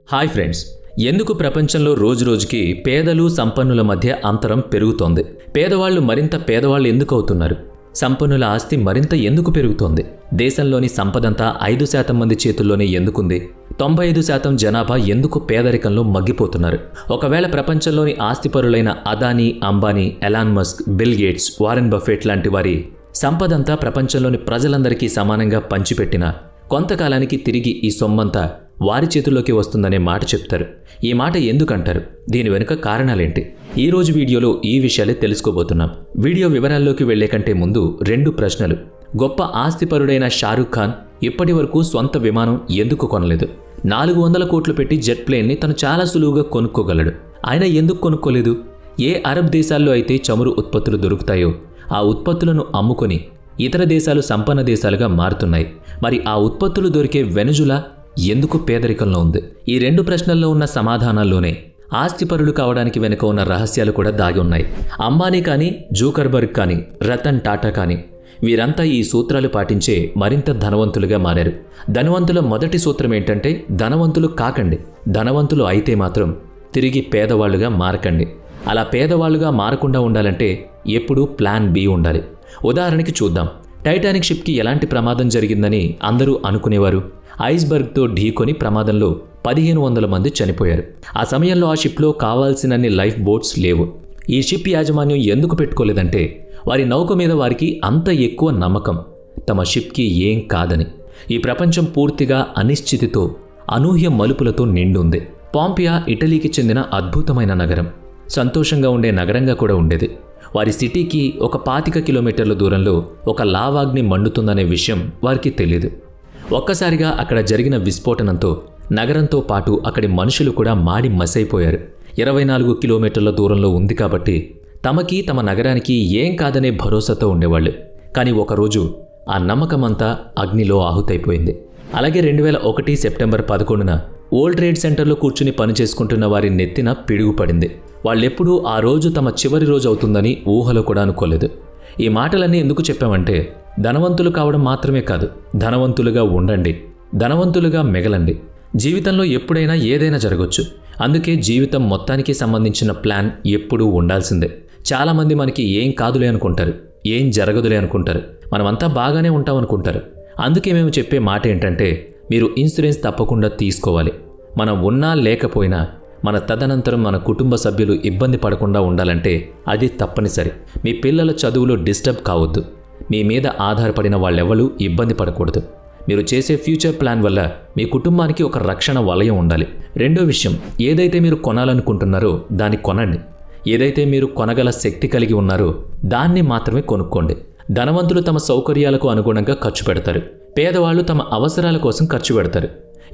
Hi friends, ఎందుకు ప్రపంచంలో రోజురోజుకి పేదలు సంపన్నుల మధ్య అంతరం పెరుగుతోంది? పేదవాళ్లు మరింత పేదవాళ్లు ఎందుకు అవుతున్నారు? సంపన్నుల ఆస్తి మరింత ఎందుకు పెరుగుతోంది? దేశంలోని సంపదంతా 5% మంది చేతుల్లోనే ఎందుకుంది? 95% జనాభా ఎందుకు పేదరికంలో మగ్గిపోతున్నారు? ఒకవేళ ప్రపంచంలోని ఆస్తిపరులైన Adani, Ambani, Elon Musk, Bill Gates, Warren Buffett లాంటి వారి సంపదంతా ప్రపంచంలోని ప్రజలందరికీ సమానంగా పంచిపెట్టిన కొంతకాలానికి తిరిగి ఈ సొమ్మంతా వారి చేతుల్లోకి వస్తుందనే మాట చెప్తారు. ఈ మాట ఎందుకంటారు? దీని వెనుక కారణాలేంటి? ఈ రోజు వీడియోలో ఈ విషయాలే తెలుసుకోబోతున్నాం. వీడియో వివరాల్లోకి వెళ్లే కంటే ముందు 2 ప్రశ్నలు. గొప్ప ఆస్తిపరుడైన షారూఖ్ ఖాన్ ఇప్పటి వరకు సొంత విమానం ఎందుకు కొనలేదు? 400 కోట్లు పెట్టి జెట్ ప్లేన్ని తను చాలా సులువుగా కొనుక్కోగలడు. ఆయన ఎందుకు కొనుక్కోలేదు? ఏ అరబ్ దేశాల్లో అయితే చమురు ఉత్పత్తులు దొరుకుతాయో ఆ ఉత్పత్తులను అమ్ముకొని ఇతర దేశాలు సంపన్న దేశాలుగా మారుతున్నాయి. మరి ఆ ఉత్పత్తులు దొరికే వెనుజులా ఎందుకు పేదరికంలో ఉంది? ఈ 2 ప్రశ్నల్లో ఉన్న సమాధానాల్లోనే ఆస్తిపరులు కావడానికి వెనుక ఉన్న రహస్యాలు కూడా దాగి ఉన్నాయి. అంబానీ కానీ, జూకర్బర్గ్ కానీ, రతన్ టాటా కానీ వీరంతా ఈ సూత్రాలు పాటించే మరింత ధనవంతులుగా మారారు. ధనవంతుల మొదటి సూత్రం ఏంటంటే, ధనవంతులు కాకండి, ధనవంతులు అయితే మాత్రం తిరిగి పేదవాళ్లుగా మారకండి. అలా పేదవాళ్లుగా మారకుండా ఉండాలంటే ఎప్పుడూ ప్లాన్ బి ఉండాలి. ఉదాహరణకి చూద్దాం. టైటానిక్ షిప్కి ఎలాంటి ప్రమాదం జరిగిందని అందరూ అనుకునేవారు? ఐస్బర్గ్తో ఢీకొని ప్రమాదంలో 1500 మంది చనిపోయారు. ఆ సమయంలో ఆ షిప్లో కావాల్సినన్ని లైఫ్ బోట్స్ లేవు. ఈ షిప్ యాజమాన్యం ఎందుకు పెట్టుకోలేదంటే, వారి నౌక మీద వారికి అంత ఎక్కువ నమ్మకం, తమ షిప్కి ఏం కాదని. ఈ ప్రపంచం పూర్తిగా అనిశ్చితితో, అనూహ్య మలుపులతో నిండుంది. పాంపియా ఇటలీకి చెందిన అద్భుతమైన నగరం, సంతోషంగా ఉండే నగరంగా కూడా ఉండేది. వారి సిటీకి ఒక 25 కిలోమీటర్ల దూరంలో ఒక లావాగ్ని మండుతుందనే విషయం వారికి తెలియదు. ఒక్కసారిగా అక్కడ జరిగిన విస్ఫోటనంతో నగరంతో పాటు అక్కడి మనుషులు కూడా మాడి మసైపోయారు. 24 కిలోమీటర్ల దూరంలో ఉంది కాబట్టి తమకి, తమ నగరానికి ఏం కాదనే భరోసాతో ఉండేవాళ్ళు. కానీ ఒకరోజు ఆ నమ్మకమంతా అగ్నిలో ఆహుతైపోయింది. అలాగే 2001 సెప్టెంబర్ 11న వరల్డ్ ట్రేడ్ సెంటర్లో కూర్చుని పనిచేసుకుంటున్న వారి నెత్తిన పిడుగు పడింది. వాళ్ళెప్పుడూ ఆ రోజు తమ చివరి రోజు అవుతుందని ఊహలో కూడా అనుకోలేదు. ఈ మాటలన్నీ ఎందుకు చెప్పామంటే, ధనవంతులు కావడం మాత్రమే కాదు, ధనవంతులుగా ఉండండి, ధనవంతులుగా మిగలండి. జీవితంలో ఎప్పుడైనా ఏదైనా జరగొచ్చు. అందుకే జీవితం మొత్తానికి సంబంధించిన ప్లాన్ ఎప్పుడూ ఉండాల్సిందే. చాలామంది మనకి ఏం కాదులే అనుకుంటారు, ఏం జరగదులే అనుకుంటారు, మనమంతా బాగానే ఉంటామనుకుంటారు. అందుకే మేము చెప్పే మాట ఏంటంటే, మీరు ఇన్సూరెన్స్ తప్పకుండా తీసుకోవాలి. మనం ఉన్నా లేకపోయినా మన తదనంతరం మన కుటుంబ సభ్యులు ఇబ్బంది పడకుండా ఉండాలంటే అది తప్పనిసరి. మీ పిల్లల చదువులో డిస్టర్బ్ కావద్దు. మీ మీద ఆధారపడిన వాళ్ళెవరూ ఇబ్బంది పడకూడదు. మీరు చేసే ఫ్యూచర్ ప్లాన్ వల్ల మీ కుటుంబానికి ఒక రక్షణ వలయం ఉండాలి. రెండో విషయం, ఏదైతే మీరు కొనాలనుకుంటున్నారో దాన్ని కొనండి. ఏదైతే మీరు కొనగల శక్తి కలిగి ఉన్నారో దాన్ని మాత్రమే కొనుక్కోండి. ధనవంతులు తమ సౌకర్యాలకు అనుగుణంగా ఖర్చు పెడతారు. పేదవాళ్లు తమ అవసరాల కోసం ఖర్చు పెడతారు.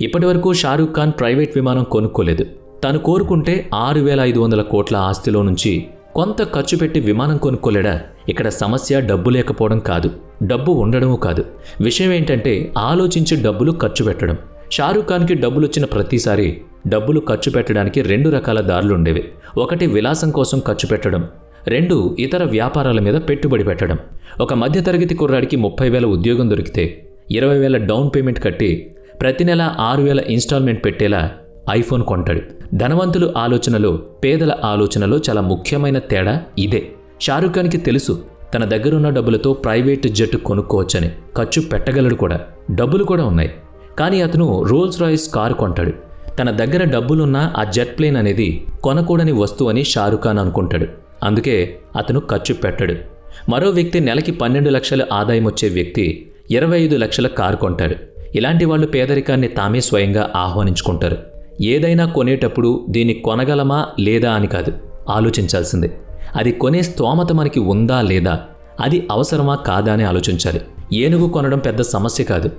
ఇప్పటివరకు షారూఖ్ ఖాన్ ప్రైవేట్ విమానం కొనుక్కోలేదు. తను కోరుకుంటే 6500 కోట్ల ఆస్తిలో నుంచి కొంత ఖర్చు పెట్టి విమానం కొనుక్కోలేడా? ఇక్కడ సమస్య డబ్బు లేకపోవడం కాదు, డబ్బు ఉండడమూ కాదు. విషయం ఏంటంటే, ఆలోచించి డబ్బులు ఖర్చు పెట్టడం. షారూఖ్ ఖాన్కి డబ్బులు వచ్చిన ప్రతిసారి డబ్బులు ఖర్చు పెట్టడానికి 2 రకాల దారులు ఉండేవి. ఒకటి విలాసం కోసం ఖర్చు పెట్టడం, 2 ఇతర వ్యాపారాల మీద పెట్టుబడి పెట్టడం. ఒక మధ్యతరగతి కుర్రాడికి 30,000 ఉద్యోగం దొరికితే 20,000 డౌన్ పేమెంట్ కట్టి ప్రతి నెల 6,000 ఇన్స్టాల్మెంట్ పెట్టేలా ఐఫోన్ కొంటాడు. ధనవంతుల ఆలోచనలో, పేదల ఆలోచనలో చాలా ముఖ్యమైన తేడా ఇదే. షారూఖ్ ఖాన్కి తెలుసు, తన దగ్గరున్న డబ్బులతో ప్రైవేట్ జెట్ కొనుక్కోవచ్చని. ఖర్చు పెట్టగలడు కూడా, డబ్బులు కూడా ఉన్నాయి. కానీ అతను రోల్స్ రాయిస్ కారు కొంటాడు. తన దగ్గర డబ్బులున్న ఆ జెట్ ప్లేన్ అనేది కొనకూడని వస్తువు అని షారూఖ్ ఖాన్ అనుకుంటాడు. అందుకే అతను ఖర్చు పెట్టడు. మరో వ్యక్తి నెలకి 12 లక్షల ఆదాయం వచ్చే వ్యక్తి 25 లక్షల కారు కొంటాడు. ఇలాంటి వాళ్ళు పేదరికాన్ని తామే స్వయంగా ఆహ్వానించుకుంటారు. ఏదైనా కొనేటప్పుడు దీన్ని కొనగలమా లేదా అని కాదు ఆలోచించాల్సిందే. అది కొనే స్తోమత మనకి ఉందా లేదా, అది అవసరమా కాదా అని ఆలోచించాలి. ఏనుగు కొనడం పెద్ద సమస్య కాదు,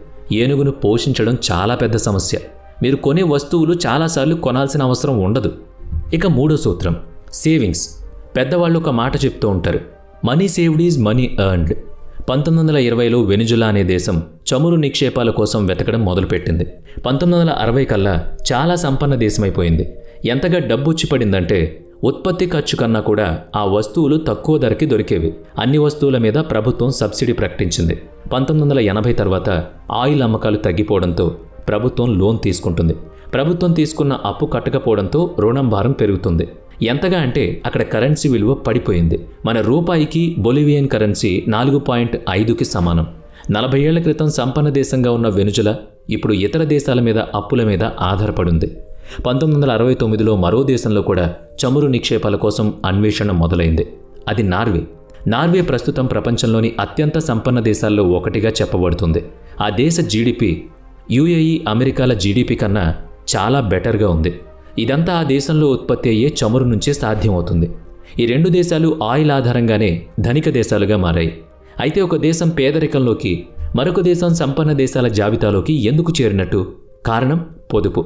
ఏనుగును పోషించడం చాలా పెద్ద సమస్య. మీరు కొనే వస్తువులు చాలాసార్లు కొనాల్సిన అవసరం ఉండదు. ఇక 3వ సూత్రం, సేవింగ్స్. పెద్దవాళ్ళు ఒక మాట చెప్తూ ఉంటారు, money saved is money earned. 1920లో వెనుజులా అనే దేశం చమురు నిక్షేపాల కోసం వెతకడం మొదలుపెట్టింది. 1960 కల్లా చాలా సంపన్న దేశమైపోయింది. ఎంతగా డబ్బు వచ్చి పడిందంటే, ఉత్పత్తి ఖర్చు కన్నా కూడా ఆ వస్తువులు తక్కువ ధరకి దొరికేవి. అన్ని వస్తువుల మీద ప్రభుత్వం సబ్సిడీ ప్రకటించింది. 1980 తర్వాత ఆయిల్ అమ్మకాలు తగ్గిపోవడంతో ప్రభుత్వం లోన్ తీసుకుంటుంది. ప్రభుత్వం తీసుకున్న అప్పు కట్టకపోవడంతో రుణం భారం పెరుగుతుంది. ఎంతగా అంటే అక్కడ కరెన్సీ విలువ పడిపోయింది. మన రూపాయికి బొలివియన్ కరెన్సీ 4.5కి సమానం. 40 ఏళ్ల క్రితం సంపన్న దేశంగా ఉన్న వెనుజులా ఇప్పుడు ఇతర దేశాల మీద అప్పుల మీద ఆధారపడింది. 1969లో మరో దేశంలో కూడా చమురు నిక్షేపాల కోసం అన్వేషణ మొదలైంది. అది నార్వే. నార్వే ప్రస్తుతం ప్రపంచంలోని అత్యంత సంపన్న దేశాల్లో ఒకటిగా చెప్పబడుతుంది. ఆ దేశ జీడిపి యుఏఈ, అమెరికాల జీడిపి కన్నా చాలా బెటర్గా ఉంది. ఇదంతా ఆ దేశంలో ఉత్పత్తి అయ్యే చమురు నుంచే సాధ్యమవుతుంది. ఈ రెండు దేశాలు ఆయిల్ ఆధారంగానే ధనిక దేశాలుగా మారాయి. అయితే ఒక దేశం పేదరికంలోకి, మరొక దేశం సంపన్న దేశాల జాబితాలోకి ఎందుకు చేరినట్టు? కారణం పొదుపు.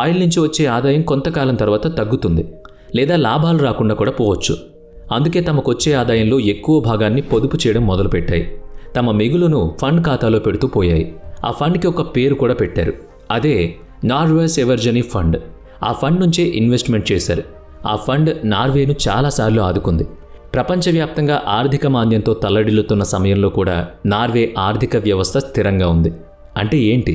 ఆయిల్ నుంచి వచ్చే ఆదాయం కొంతకాలం తర్వాత తగ్గుతుంది, లేదా లాభాలు రాకుండా కూడా పోవచ్చు. అందుకే తమకొచ్చే ఆదాయంలో ఎక్కువ భాగాన్ని పొదుపు చేయడం మొదలుపెట్టాయి. తమ మిగులును ఫండ్ ఖాతాలో పెడుతూ పోయాయి. ఆ ఫండ్కి ఒక పేరు కూడా పెట్టారు. అదే నార్వేస్ ఎవర్జనీ ఫండ్. ఆ ఫండ్ నుంచే ఇన్వెస్ట్మెంట్ చేశారు. ఆ ఫండ్ నార్వేను చాలాసార్లు ఆదుకుంది. ప్రపంచవ్యాప్తంగా ఆర్థిక మాంద్యంతో తల్లడిల్లుతున్న సమయంలో కూడా నార్వే ఆర్థిక వ్యవస్థ స్థిరంగా ఉంది. అంటే ఏంటి?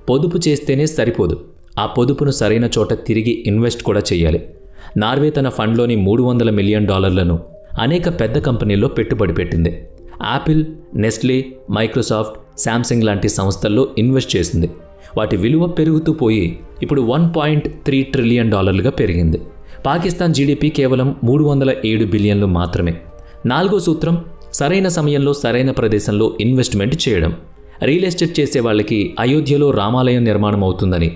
పొదుపు చేస్తేనే సరిపోదు, ఆ పొదుపును సరైన చోట తిరిగి ఇన్వెస్ట్ కూడా చేయాలి. నార్వే తన ఫండ్లోని $300 మిలియన్ అనేక పెద్ద కంపెనీల్లో పెట్టుబడి పెట్టింది. యాపిల్, నెస్లే, మైక్రోసాఫ్ట్, శాంసంగ్ లాంటి సంస్థల్లో ఇన్వెస్ట్ చేసింది. వాటి విలువ పెరుగుతూ పోయి ఇప్పుడు $1.3 ట్రిలియన్ పెరిగింది. పాకిస్తాన్ జీడిపి కేవలం 307 బిలియన్లు మాత్రమే. 4వ సూత్రం సరైన సమయంలో సరైన ప్రదేశంలో ఇన్వెస్ట్మెంట్ చేయడం. రియల్ ఎస్టేట్ చేసే వాళ్ళకి అయోధ్యలో రామాలయం నిర్మాణం అవుతుందని,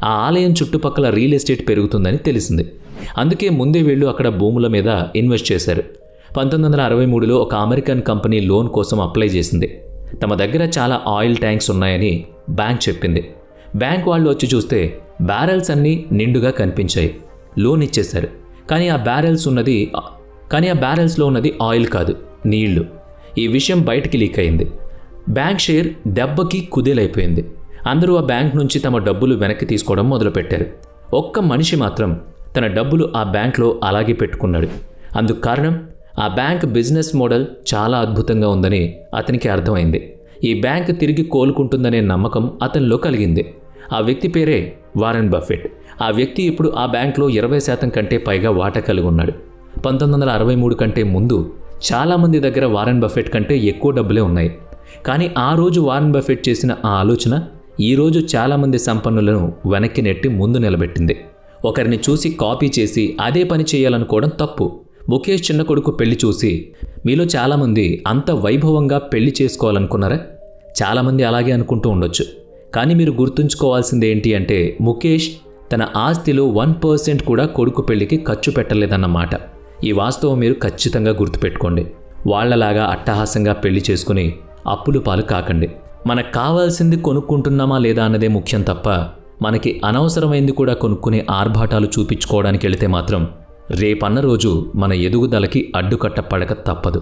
ఆ ఆలయం చుట్టుపక్కల రియల్ ఎస్టేట్ పెరుగుతుందని తెలిసింది. అందుకే ముందే వీళ్ళు అక్కడ భూముల మీద ఇన్వెస్ట్ చేశారు. 1963లో ఒక అమెరికన్ కంపెనీ లోన్ కోసం అప్లై చేసింది. తమ దగ్గర చాలా ఆయిల్ ట్యాంక్స్ ఉన్నాయని బ్యాంక్ చెప్పింది. బ్యాంక్ వాళ్ళు వచ్చి చూస్తే బ్యారెల్స్ అన్నీ నిండుగా కనిపించాయి. లోన్ ఇచ్చేశారు. కానీ ఆ బ్యారెల్స్లో ఉన్నది ఆయిల్ కాదు, నీళ్లు. ఈ విషయం బయటికి లీక్ అయింది. బ్యాంక్ షేర్ దెబ్బకి కుదేలైపోయింది. అందరూ ఆ బ్యాంక్ నుంచి తమ డబ్బులు వెనక్కి తీసుకోవడం మొదలుపెట్టారు. ఒక్క మనిషి మాత్రం తన డబ్బులు ఆ బ్యాంక్లో అలాగే పెట్టుకున్నాడు. అందుకు కారణం ఆ బ్యాంక్ బిజినెస్ మోడల్ చాలా అద్భుతంగా ఉందని అతనికి అర్థమైంది. ఈ బ్యాంక్ తిరిగి కోలుకుంటుందనే నమ్మకం అతనిలో కలిగింది. ఆ వ్యక్తి పేరే వారెన్ బఫెట్. ఆ వ్యక్తి ఇప్పుడు ఆ బ్యాంక్లో 20% కంటే పైగా వాటా కలిగి ఉన్నాడు. 1963 కంటే ముందు చాలామంది దగ్గర వారెన్ బఫెట్ కంటే ఎక్కువ డబ్బులే ఉన్నాయి. కానీ ఆ రోజు వారెన్ బఫెట్ చేసిన ఆ ఆలోచన ఈరోజు చాలామంది సంపన్నులను వెనక్కి నెట్టి ముందు నిలబెట్టింది. ఒకరిని చూసి కాపీ చేసి అదే పని చేయాలనుకోవడం తప్పు. ముఖేష్ చిన్న కొడుకు పెళ్లి చూసి మీలో చాలామంది అంత వైభవంగా పెళ్లి చేసుకోవాలనుకున్నారా? చాలామంది అలాగే అనుకుంటూ ఉండొచ్చు. కానీ మీరు గుర్తుంచుకోవాల్సింది ఏంటి అంటే ముఖేష్ తన ఆస్తిలో 1% కూడా కొడుకు పెళ్లికి ఖర్చు పెట్టలేదన్నమాట. ఈ వాస్తవం మీరు ఖచ్చితంగా గుర్తుపెట్టుకోండి. వాళ్లలాగా అట్టహాసంగా పెళ్లి చేసుకుని అప్పులు పాలు కాకండి. మనకు కావాల్సింది కొనుక్కుంటున్నామా లేదా అన్నదే ముఖ్యం తప్ప మనకి అనవసరమైంది కూడా కొనుక్కునే ఆర్భాటాలు చూపించుకోవడానికి వెళితే మాత్రం రేపన్న రోజు మన ఎదుగుదలకి అడ్డుకట్ట పడక తప్పదు.